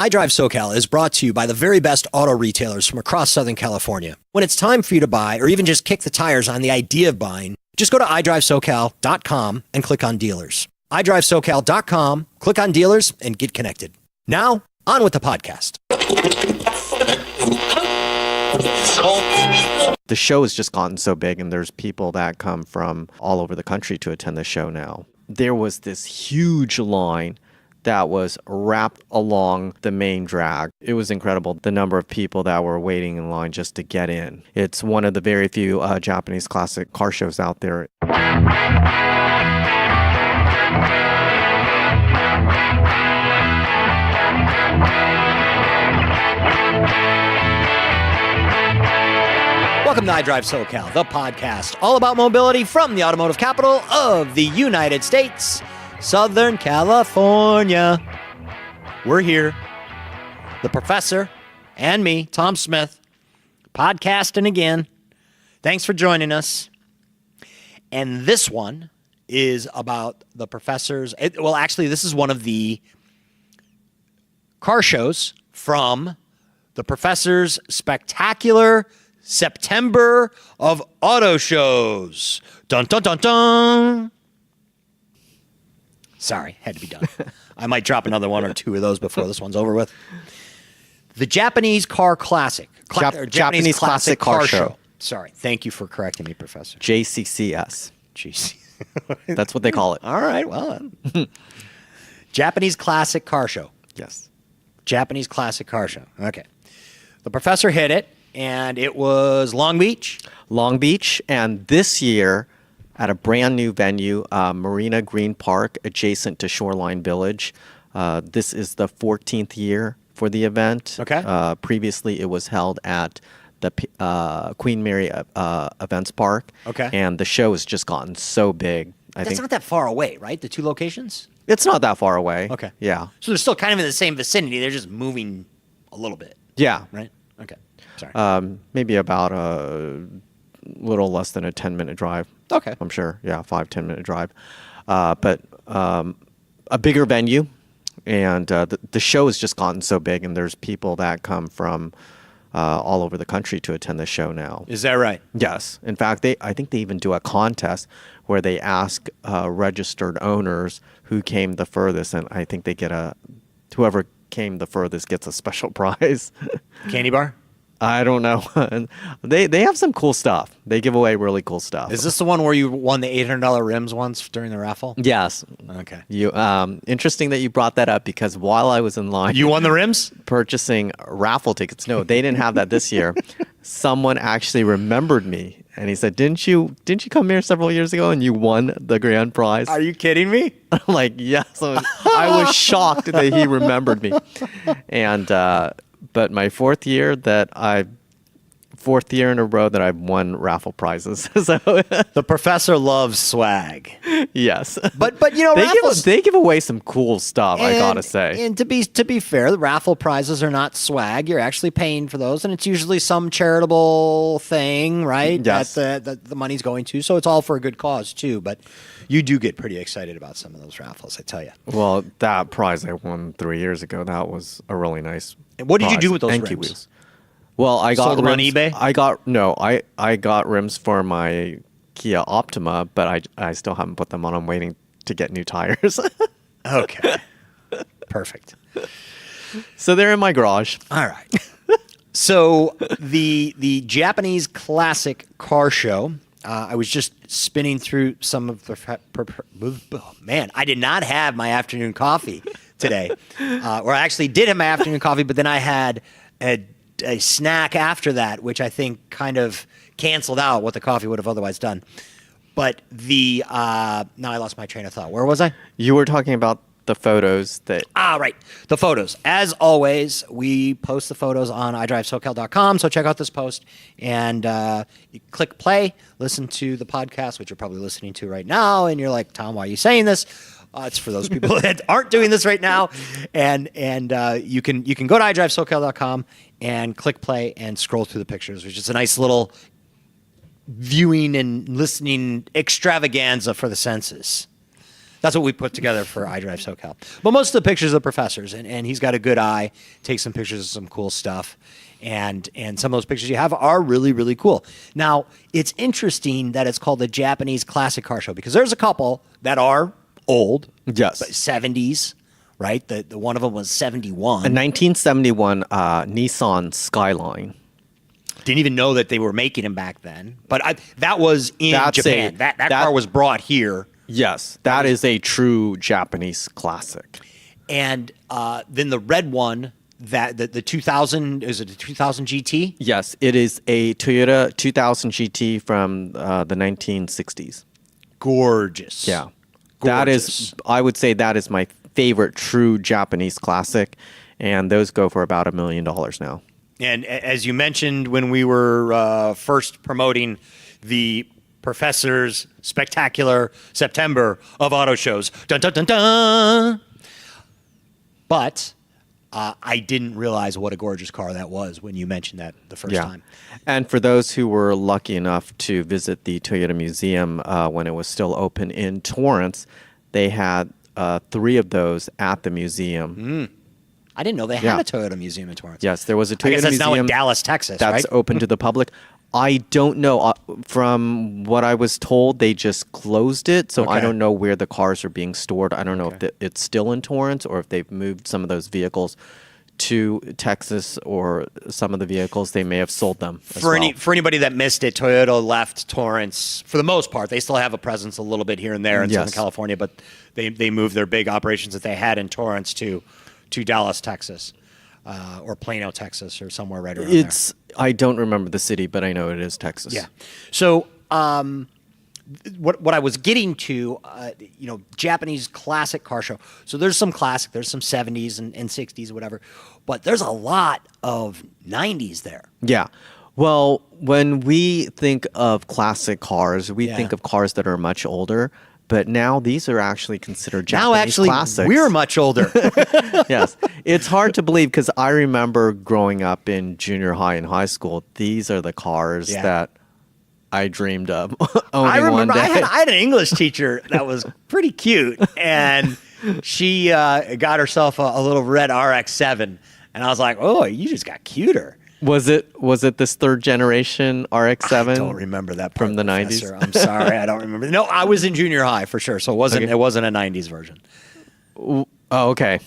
iDriveSoCal is brought to you by the very best auto retailers from across Southern California. When it's time for you to buy or even just kick the tires on the idea of buying, just go to iDriveSoCal.com and click on dealers. iDriveSoCal.com, click on dealers, and get connected. Now, on with the podcast. The show has just gotten so big, and there's people that come from all over the country to attend the show now. There was this huge line that was wrapped along the main drag. It was incredible, the number of people that were waiting in line just to get in. It's one of the very few Japanese classic car shows out there. Welcome to iDriveSoCal, the podcast all about mobility from the automotive capital of the United States, Southern California. We're here, the professor and me, Tom Smith, podcasting again. Thanks for joining us. And this one is about the professor's, this is one of the car shows from the professor's spectacular September of auto shows. Dun, dun, dun, dun. Sorry, had to be done. I might drop another one or two of those before this one's over with. The Japanese Car Classic. Japanese Classic Car Show. Sorry. Thank you for correcting me, Professor. JCCS. Jeez. That's what they call it. All right, well. Japanese Classic Car Show. Yes. Japanese Classic Car Show. Okay. The professor hit it, and it was Long Beach. Long Beach, and this year at a brand new venue, Marina Green Park, adjacent to Shoreline Village. This is the 14th year for the event. Okay. Previously, it was held at the Queen Mary Events Park. Okay. And the show has just gotten so big. That's not that far away, right? The two locations? It's not that far away. Okay. Yeah. So they're still kind of in the same vicinity. They're just moving a little bit. Yeah. Right? Okay. Sorry. Maybe about a little less than a 10-minute drive. Okay. I'm sure. Yeah, 5-10-minute drive. But a bigger venue, and the show has just gotten so big, and there's people that come from all over the country to attend the show now. Is that right? Yes. In fact, I think they even do a contest where they ask registered owners who came the furthest, and I think they get whoever came the furthest gets a special prize. Candy bar? I don't know. They have some cool stuff. They give away really cool stuff. Is this the one where you won the $800 rims once during the raffle? Yes. Okay. Interesting that you brought that up, because while I was in line, You won the rims? purchasing raffle tickets. No, they didn't have that this year. Someone actually remembered me, and he said, "Didn't you come here several years ago and you won the grand prize?" Are you kidding me? I'm like, yes. I was shocked that he remembered me. And but my fourth year in a row that I've won raffle prizes. So The professor loves swag. yes, But you know, they give away some cool stuff. I gotta say. And to be fair, the raffle prizes are not swag. You're actually paying for those, and it's usually some charitable thing, right? Yes. That the money's going to. So it's all for a good cause too. But you do get pretty excited about some of those raffles, I tell you. Well, that prize I won 3 years ago, that was a really nice. And what did you prize. do with those NQ rims? wheels. Well, I got Sold them on rims- eBay? I got rims for my Kia Optima, but I still haven't put them on. I'm waiting to get new tires. Okay. Perfect. So they're in my garage. All right. So the Japanese Classic Car Show. I was just spinning through some of the. Man, I did not have my afternoon coffee today, or I actually did have my afternoon coffee, but then I had a snack after that, which I think kind of canceled out what the coffee would have otherwise done. But now I lost my train of thought. Where was I? You were talking about the photos that... Right. The photos. As always, we post the photos on iDriveSoCal.com, so check out this post and you click play, listen to the podcast, which you're probably listening to right now, and you're like, Tom, why are you saying this? It's for those people that aren't doing this right now. And you can go to iDriveSoCal.com and click play and scroll through the pictures, which is a nice little viewing and listening extravaganza for the senses. That's what we put together for iDriveSoCal. But most of the pictures are professors, and he's got a good eye, takes some pictures of some cool stuff. And some of those pictures you have are really, really cool. Now, it's interesting that it's called the Japanese Classic Car Show because there's a couple that are old. Yes. 70s, right? The one of them was 71. A 1971 Nissan Skyline. Didn't even know that they were making them back then. But that was in Japan. That car was brought here. Yes, that is a true Japanese classic. And then the red one, the 2000, is it a 2000 GT? Yes, it is a Toyota 2000 GT from the 1960s. Gorgeous. Yeah. Gorgeous. That is, I would say that is my favorite true Japanese classic. And those go for about $1 million now. And as you mentioned when we were first promoting the Professor's Spectacular September of auto shows, dun, dun, dun, dun. But I didn't realize what a gorgeous car that was when you mentioned that the first time. And for those who were lucky enough to visit the Toyota Museum when it was still open in Torrance, they had 3 of those at the museum. I didn't know they had a Toyota museum in Torrance. Yes, there was a Toyota I guess that's museum now in Dallas, Texas, that's right? open to the public. I don't know. From what I was told, they just closed it, so I don't know where the cars are being stored. I don't know if it's still in Torrance or if they've moved some of those vehicles to Texas, or some of the vehicles they may have sold them as well. For anybody that missed it, Toyota left Torrance for the most part. They still have a presence a little bit here and there in Southern California, but they moved their big operations that they had in Torrance to Dallas, Texas, or Plano, Texas, or somewhere right around there. I don't remember the city, but I know it is Texas. Yeah. So what I was getting to, Japanese classic car show. So there's some classic, there's some 70s and 60s, whatever, but there's a lot of 90s there. Yeah. Well, when we think of classic cars, we think of cars that are much older. But now these are actually considered Japanese classics. We're much older. Yes. It's hard to believe because I remember growing up in junior high and high school. These are the cars that I dreamed of owning I remember one day. I had an English teacher that was pretty cute, and she got herself a little red RX-7, and I was like, oh, you just got cuter. Was it this third generation RX-7? I don't remember that part from the Professor. 90s. I'm sorry, I don't remember. No, I was in junior high for sure, so it wasn't a 90s version. Oh, okay.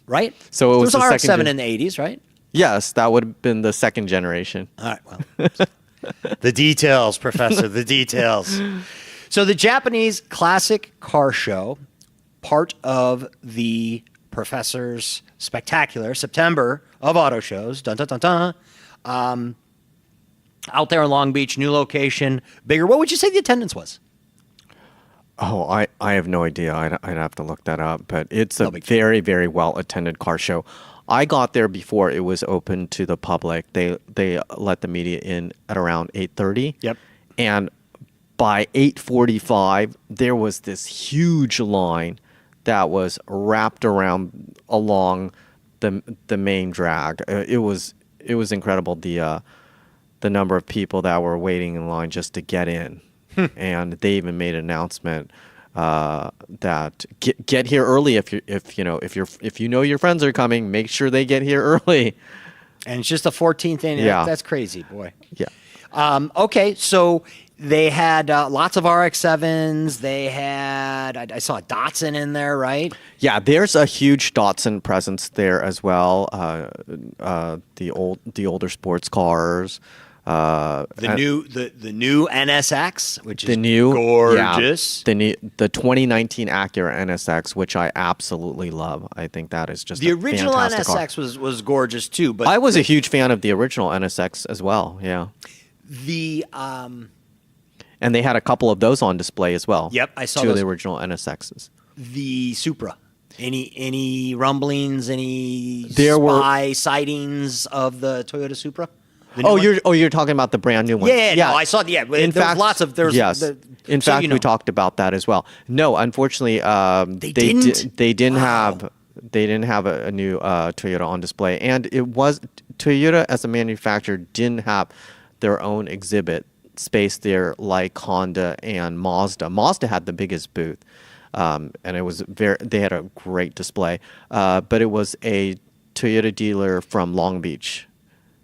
Right? So it was there the was second RX-7 in the 80s, right? Yes, that would have been the second generation. All right, well, the details, Professor, the details. So the Japanese Classic Car Show, part of the Professor's Spectacular September of auto shows, dun, dun, dun, dun. Out there in Long Beach, new location, bigger. What would you say the attendance was? Oh, I have no idea. I'd have to look that up. But it's a very, very well-attended car show. I got there before it was open to the public. They let the media in at around 8:30. Yep. And by 8:45, there was this huge line that was wrapped around along the main drag. It was incredible, the number of people that were waiting in line just to get in. And they even made an announcement that get here early if you know your friends are coming, make sure they get here early. And it's just the 14th inning. Yeah. That's crazy, boy. Yeah. Okay, so they had lots of RX-7s. They had, I saw a Datsun in there, right? Yeah, there's a huge Datsun presence there as well. The older sports cars. The new NSX, which is the new gorgeous. Yeah, the 2019 Acura NSX, which I absolutely love. I think that is just the original fantastic NSX car. was gorgeous too. But I was a huge fan of the original NSX as well. Yeah. And they had a couple of those on display as well. Yep, I saw two those. of the original NSXs. The Supra. Any rumblings? Any sightings of the Toyota Supra? You're talking about the brand new one. Yeah. No, I saw. Yeah, in fact, lots of. Yes. In fact, we talked about that as well. No, unfortunately, they didn't have a new Toyota on display, and it was Toyota as a manufacturer didn't have their own exhibit space there like Honda and Mazda. Mazda had the biggest booth. and it was they had a great display. But it was a Toyota dealer from Long Beach.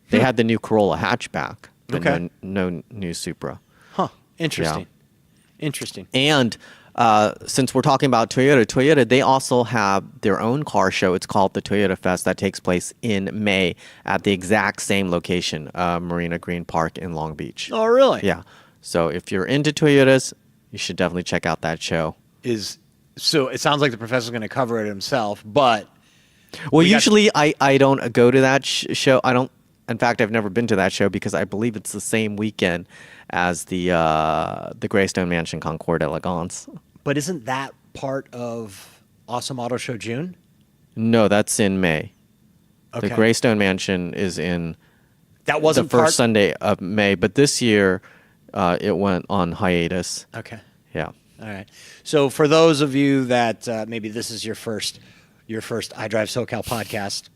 They had the new Corolla hatchback, but no new Supra. Huh. Interesting. Interesting. And since we're talking about Toyota, they also have their own car show. It's called the Toyota Fest that takes place in May at the exact same location, Marina Green Park in Long Beach. Oh, really? Yeah. So if you're into Toyotas, you should definitely check out that show. So it sounds like the professor's going to cover it himself, but... Well, usually I don't go to that show. I don't. In fact, I've never been to that show because I believe it's the same weekend as the Greystone Mansion Concours Elegance. But isn't that part of Awesome Auto Show June? No, that's in May. Okay. The Greystone Mansion is in that wasn't the first Sunday of May, but this year it went on hiatus. Okay. Yeah. All right. So for those of you that maybe this is your first iDriveSoCal podcast,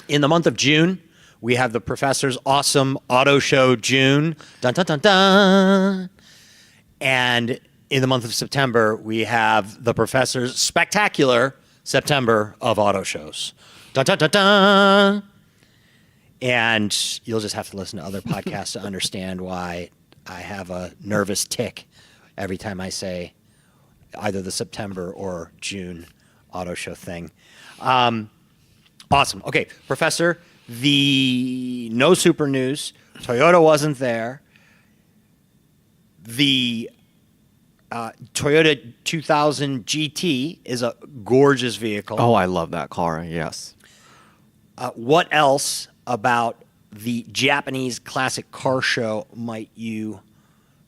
in the month of June, we have the Professor's Awesome Auto Show June. Dun, dun, dun, dun. And in the month of September, we have the Professor's Spectacular September of Auto Shows. Dun, dun, dun, dun. And you'll just have to listen to other podcasts to understand why I have a nervous tick every time I say either the September or June auto show thing. Awesome. Okay, Professor, the no Super news. Toyota wasn't there. The Toyota 2000 GT is a gorgeous vehicle. Oh, I love that car. Yes. What else about the Japanese classic car show might you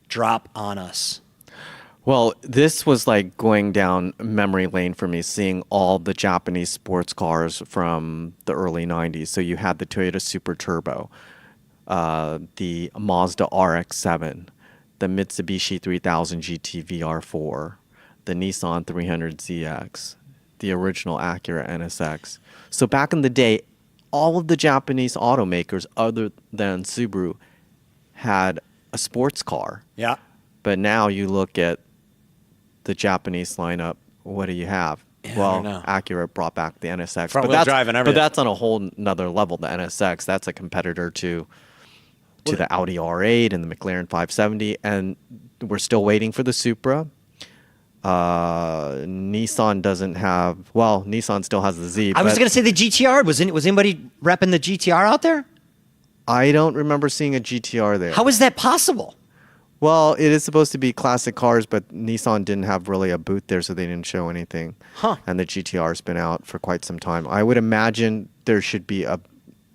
drop on us? Well, this was like going down memory lane for me, seeing all the Japanese sports cars from the early 90s. So you had the Toyota Super Turbo, the Mazda RX-7, the Mitsubishi 3000 GT VR4, the Nissan 300ZX, the original Acura NSX. So back in the day, all of the Japanese automakers other than Subaru had a sports car. Yeah. But now you look at the Japanese lineup, what do you have? Yeah, well, Acura brought back the NSX. Front-wheel drive and everything. But that's on a whole nother level, the NSX. That's a competitor to the Audi R8 and the McLaren 570. And we're still waiting for the Supra. Nissan doesn't have... Well, Nissan still has the Z. I was going to say the GTR. Was anybody repping the GTR out there? I don't remember seeing a GTR there. How is that possible? Well, it is supposed to be classic cars, but Nissan didn't have really a booth there, so they didn't show anything. Huh. And the GTR's been out for quite some time. I would imagine there should be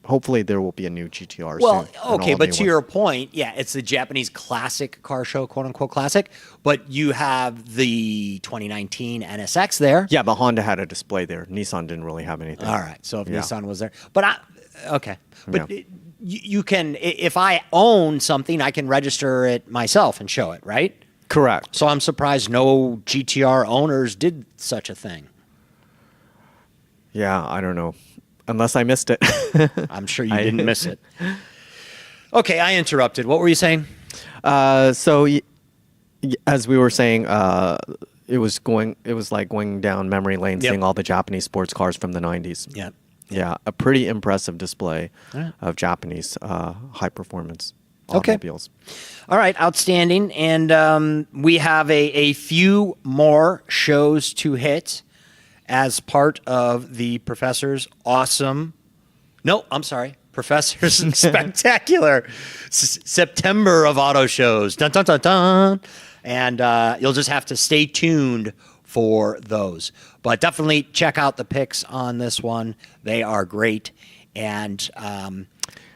hopefully there will be a new GTR well, soon. okay, but to your point, yeah, it's the Japanese classic car show, quote unquote classic, but you have the 2019 NSX there. Yeah, but Honda had a display there. Nissan didn't really have anything. All right, so if Nissan was there. But But you can, if I own something, I can register it myself and show it, right? Correct. So I'm surprised no GTR owners did such a thing. Yeah, I don't know. Unless I missed it. I'm sure you didn't miss it. Okay, I interrupted. What were you saying? So as we were saying, it was like going down memory lane, seeing all the Japanese sports cars from the 90s. Yeah. Yeah, a pretty impressive display of Japanese high-performance automobiles. All right, outstanding. And we have a few more shows to hit as part of the Professor's Professor's Spectacular September of Auto Shows. Dun, dun, dun, dun. And you'll just have to stay tuned for those. But definitely check out the pics on this one. They are great. And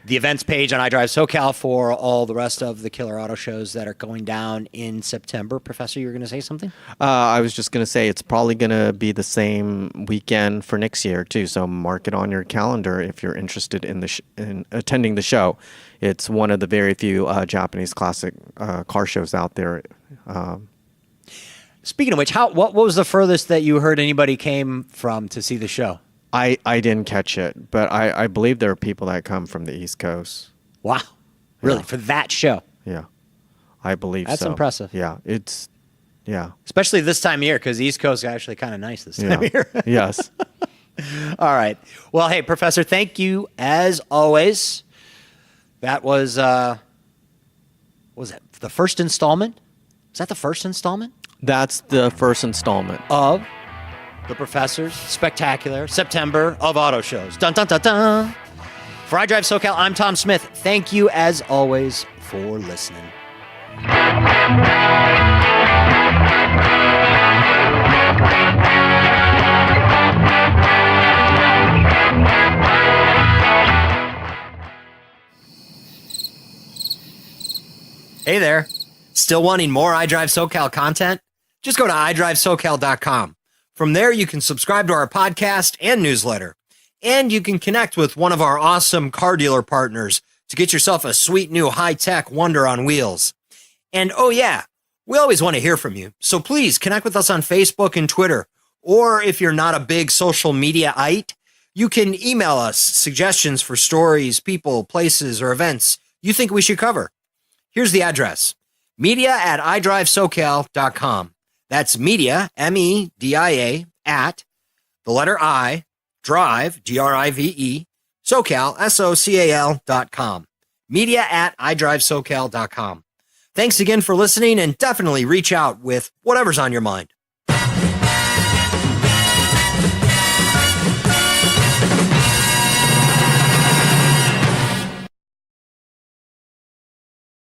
the events page on iDriveSoCal for all the rest of the killer auto shows that are going down in September. Professor, you were going to say something? I was just going to say it's probably going to be the same weekend for next year, too. So mark it on your calendar if you're interested in attending the show. It's one of the very few Japanese classic car shows out there. Speaking of which, what was the furthest that you heard anybody came from to see the show? I didn't catch it, but I believe there are people that come from the East Coast. Wow. Really? Yeah. For that show? Yeah. I believe That's so. impressive. Yeah. It's Yeah. Especially this time of year, because the East Coast is actually kind of nice this time of year. Yes. All right. Well, hey, Professor, thank you as always. That was what was it the first installment? Is that the first installment? That's the first installment Of the Professor's Spectacular September of Auto Shows. Dun, dun, dun, dun. For iDriveSoCal, I'm Tom Smith. Thank you, as always, for listening. Hey there. Still wanting more iDriveSoCal content? Just go to iDriveSoCal.com. From there, you can subscribe to our podcast and newsletter. And you can connect with one of our awesome car dealer partners to get yourself a sweet new high-tech wonder on wheels. And oh yeah, we always want to hear from you. So please connect with us on Facebook and Twitter. Or if you're not a big social media-ite, you can email us suggestions for stories, people, places, or events you think we should cover. Here's the address: media@iDriveSoCal.com. That's media, MEDIA, at the letter I, drive, DRIVE, SoCal, SoCal.com. Media@iDriveSoCal.com. Thanks again for listening, and definitely reach out with whatever's on your mind.